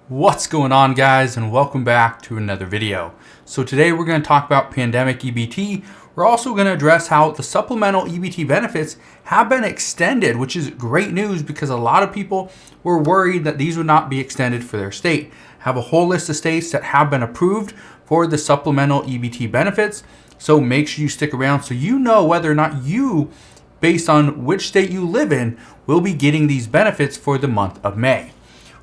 What's going on, guys, and welcome back to another video. So today we're going to talk about pandemic EBT. We're also going to address how the supplemental EBT benefits have been extended, which is great news because a lot of people were worried that these would not be extended for their state. I have a whole list of states that have been approved for the supplemental EBT benefits, so make sure you stick around so you know whether or not you, based on which state you live in, will be getting these benefits for the month of May.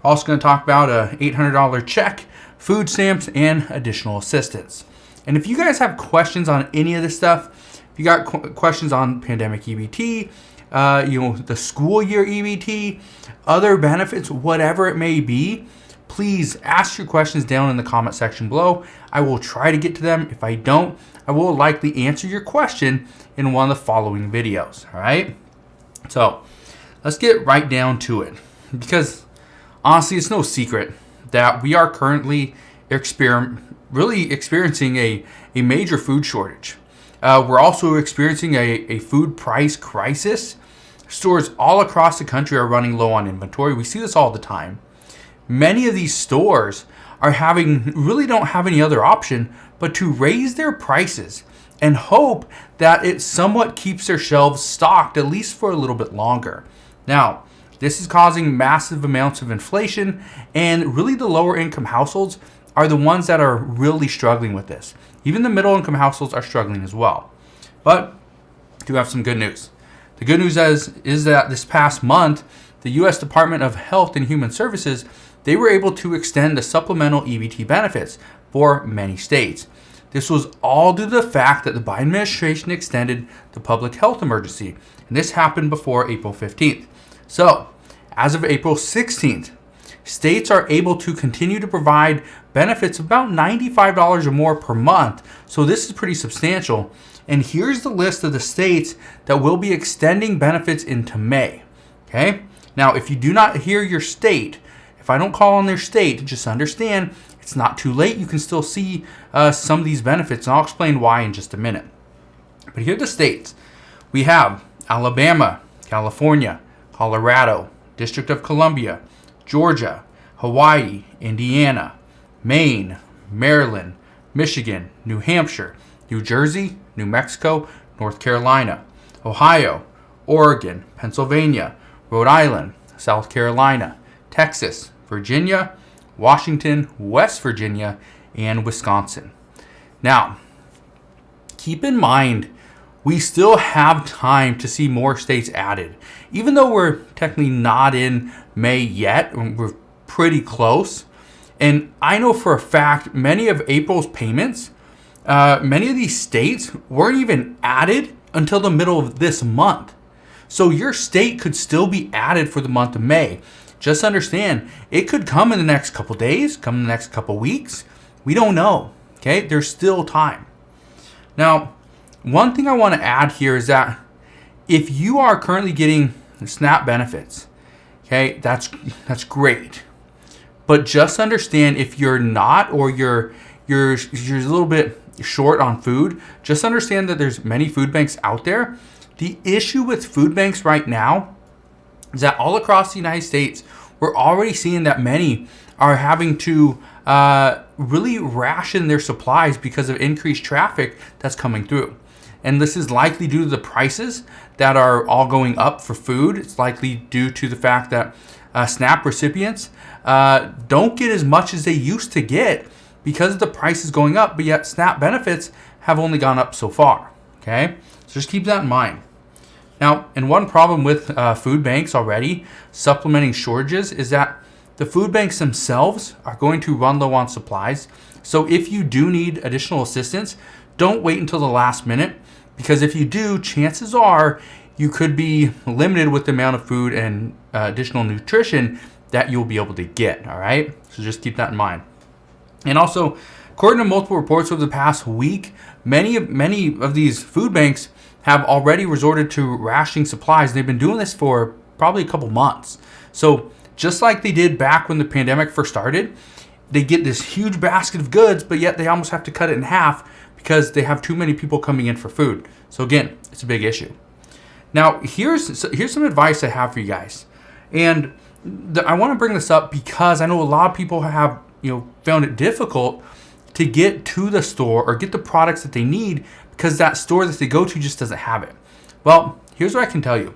Also going to talk about a $800 check, food stamps, and additional assistance. And if you guys have questions on any of this stuff, if you got questions on pandemic EBT, the school year EBT, other benefits, whatever it may be, please ask your questions down in the comment section below. I will try to get to them. If I don't, I will likely answer your question in one of the following videos. All right. So let's get right down to it, because honestly, it's no secret that we are currently experiencing a major food shortage. We're also experiencing a food price crisis. Stores all across the country are running low on inventory. We see this all the time. Many of these stores really don't have any other option but to raise their prices and hope that it somewhat keeps their shelves stocked at least for a little bit longer. Now, this is causing massive amounts of inflation, and really the lower income households are the ones that are really struggling with this. Even the middle income households are struggling as well. But I do have some good news. The good news is that this past month, the U.S. Department of Health and Human Services, they were able to extend the supplemental EBT benefits for many states. This was all due to the fact that the Biden administration extended the public health emergency, and this happened before April 15th. So, as of April 16th, states are able to continue to provide benefits of about $95 or more per month. So this is pretty substantial. And here's the list of the states that will be extending benefits into May. Okay? Now, if you do not hear your state, if I don't call on their state, just understand it's not too late. You can still see some of these benefits, and I'll explain why in just a minute. But here are the states. We have Alabama, California, Colorado, District of Columbia, Georgia, Hawaii, Indiana, Maine, Maryland, Michigan, New Hampshire, New Jersey, New Mexico, North Carolina, Ohio, Oregon, Pennsylvania, Rhode Island, South Carolina, Texas, Virginia, Washington, West Virginia, and Wisconsin. Now, keep in mind, we still have time to see more states added. Even though we're technically not in May yet, we're pretty close. And I know for a fact, many of April's payments, many of these states weren't even added until the middle of this month. So your state could still be added for the month of May. Just understand, it could come in the next couple days, come in the next couple weeks. We don't know, okay? There's still time. Now, one thing I want to add here is that if you are currently getting SNAP benefits, okay, that's great. But just understand, if you're not, or you're a little bit short on food, just understand that there's many food banks out there. The issue with food banks right now is that all across the United States, we're already seeing that many are having to really ration their supplies because of increased traffic that's coming through. And this is likely due to the prices that are all going up for food. It's likely due to the fact that SNAP recipients don't get as much as they used to get because the price is going up, but yet SNAP benefits have only gone up so far. Okay? So just keep that in mind. Now, and one problem with food banks already supplementing shortages is that the food banks themselves are going to run low on supplies. So if you do need additional assistance, don't wait until the last minute, because if you do, chances are you could be limited with the amount of food and additional nutrition that you'll be able to get. All right, so just keep that in mind. And also, according to multiple reports over the past week, many of these food banks have already resorted to Rashing Supplies. They've been doing this for probably a couple months. So just like they did back when the pandemic first started, they get this huge basket of goods, but yet they almost have to cut it in half because they have too many people coming in for food. So again, it's a big issue. Now, here's some advice I have for you guys. And I want to bring this up because I know a lot of people have, found it difficult to get to the store or get the products that they need because that store that they go to just doesn't have it. Well, here's what I can tell you.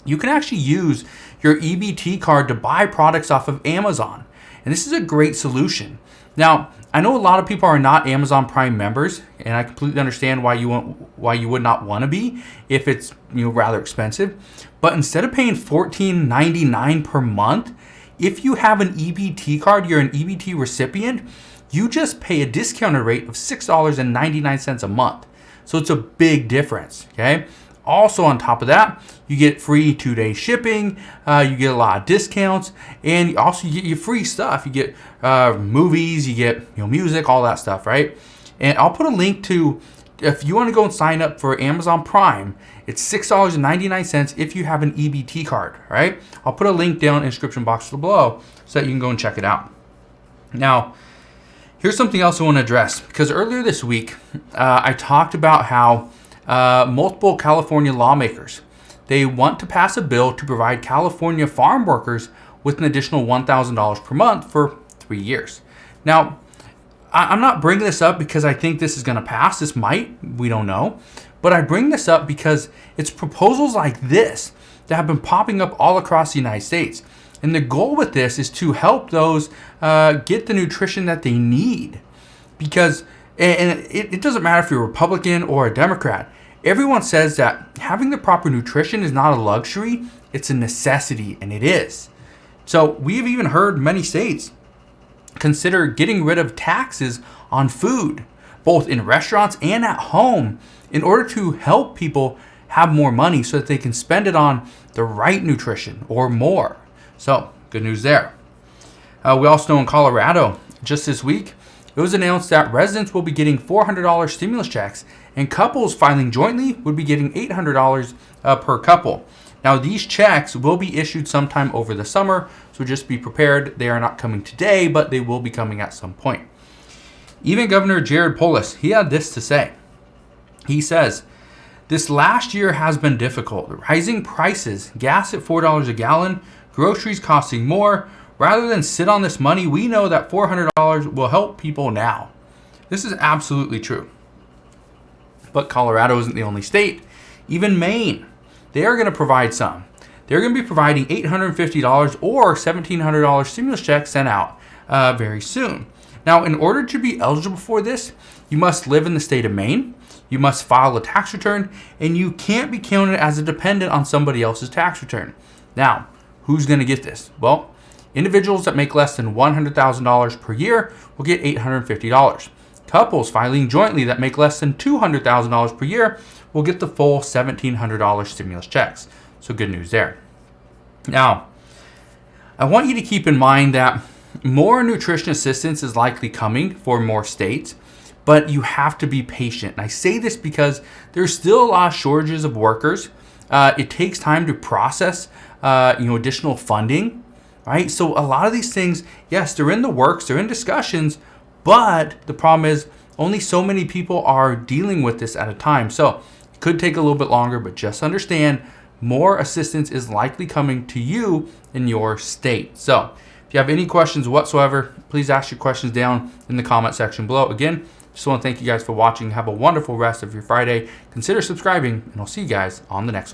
You can actually use your EBT card to buy products off of Amazon. And this is a great solution. Now, I know a lot of people are not Amazon Prime members, and I completely understand why you would not want to be if it's rather expensive. But instead of paying $14.99 per month, if you have an EBT card, you're an EBT recipient, you just pay a discounted rate of $6.99 a month. So it's a big difference, okay? Also on top of that, you get free 2-day shipping, you get a lot of discounts, and also you get your free stuff. You get movies, you get music, all that stuff, right? And I'll put a link to, if you want to go and sign up for Amazon Prime, it's $6.99 if you have an EBT card, right? I'll put a link down in the description box below so that you can go and check it out. Now, here's something else I want to address, because earlier this week, I talked about how multiple California lawmakers, they want to pass a bill to provide California farm workers with an additional $1,000 per month for 3 years. Now, I'm not bringing this up because I think this is going to pass. This might, we don't know. But I bring this up because it's proposals like this that have been popping up all across the United States. And the goal with this is to help those get the nutrition that they need. Because, and it doesn't matter if you're a Republican or a Democrat, everyone says that having the proper nutrition is not a luxury, it's a necessity, and it is. So we've even heard many states consider getting rid of taxes on food, both in restaurants and at home, in order to help people have more money so that they can spend it on the right nutrition or more. So good news there. We also know in Colorado, just this week, it was announced that residents will be getting $400 stimulus checks, and couples filing jointly would be getting $800 per couple. Now, these checks will be issued sometime over the summer, so just be prepared. They are not coming today, but they will be coming at some point. Even Governor Jared Polis, he had this to say. He says, "This last year has been difficult. Rising prices, gas at $4 a gallon, groceries costing more. Rather than sit on this money, we know that $400 will help people now." This is absolutely true. But Colorado isn't the only state. Even Maine, they are going to provide some. They're going to be providing $850 or $1,700 stimulus checks sent out very soon. Now, in order to be eligible for this, you must live in the state of Maine, you must file a tax return, and you can't be counted as a dependent on somebody else's tax return. Now, who's going to get this? Well, individuals that make less than $100,000 per year will get $850. Couples filing jointly that make less than $200,000 per year will get the full $1,700 stimulus checks. So good news there. Now, I want you to keep in mind that more nutrition assistance is likely coming for more states, but you have to be patient. And I say this because there's still a lot of shortages of workers. It takes time to process, additional funding, right? So a lot of these things, yes, they're in the works, they're in discussions, but the problem is only so many people are dealing with this at a time. So it could take a little bit longer, but just understand more assistance is likely coming to you in your state. So if you have any questions whatsoever, please ask your questions down in the comment section below. Again, just want to thank you guys for watching. Have a wonderful rest of your Friday. Consider subscribing, and I'll see you guys on the next one.